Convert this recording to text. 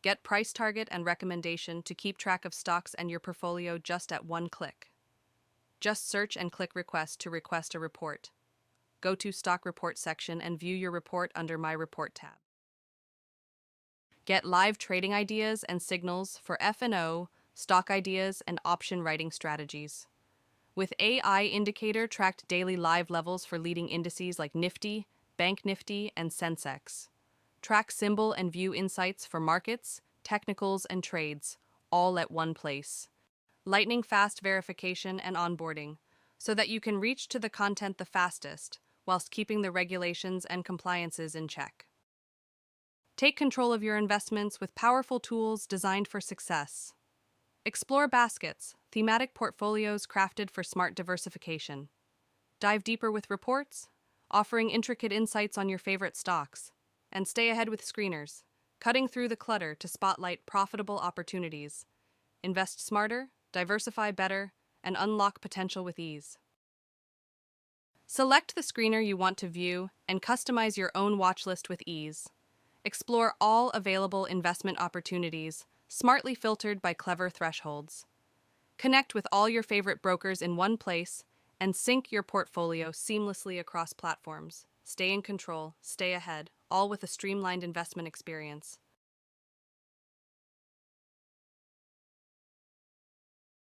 Get price target and recommendation to keep track of stocks and your portfolio just at one click. Just search and click Request to request a report. Go to Stock Report section and view your report under My Report tab. Get live trading ideas and signals for F&O, stock ideas, and option writing strategies. With AI Indicator tracked daily live levels for leading indices like Nifty, Bank Nifty, and Sensex. Track symbol and view insights for markets, technicals, and trades, all at one place. Lightning fast verification and onboarding, so that you can reach to the content the fastest, whilst keeping the regulations and compliances in check. Take control of your investments with powerful tools designed for success. Explore baskets, thematic portfolios crafted for smart diversification. Dive deeper with reports, offering intricate insights on your favorite stocks. And stay ahead with screeners, cutting through the clutter to spotlight profitable opportunities. Invest smarter, diversify better, and unlock potential with ease. Select the screener you want to view and customize your own watch list with ease. Explore all available investment opportunities, smartly filtered by clever thresholds. Connect with all your favorite brokers in one place and sync your portfolio seamlessly across platforms. Stay in control, stay ahead, all with a streamlined investment experience.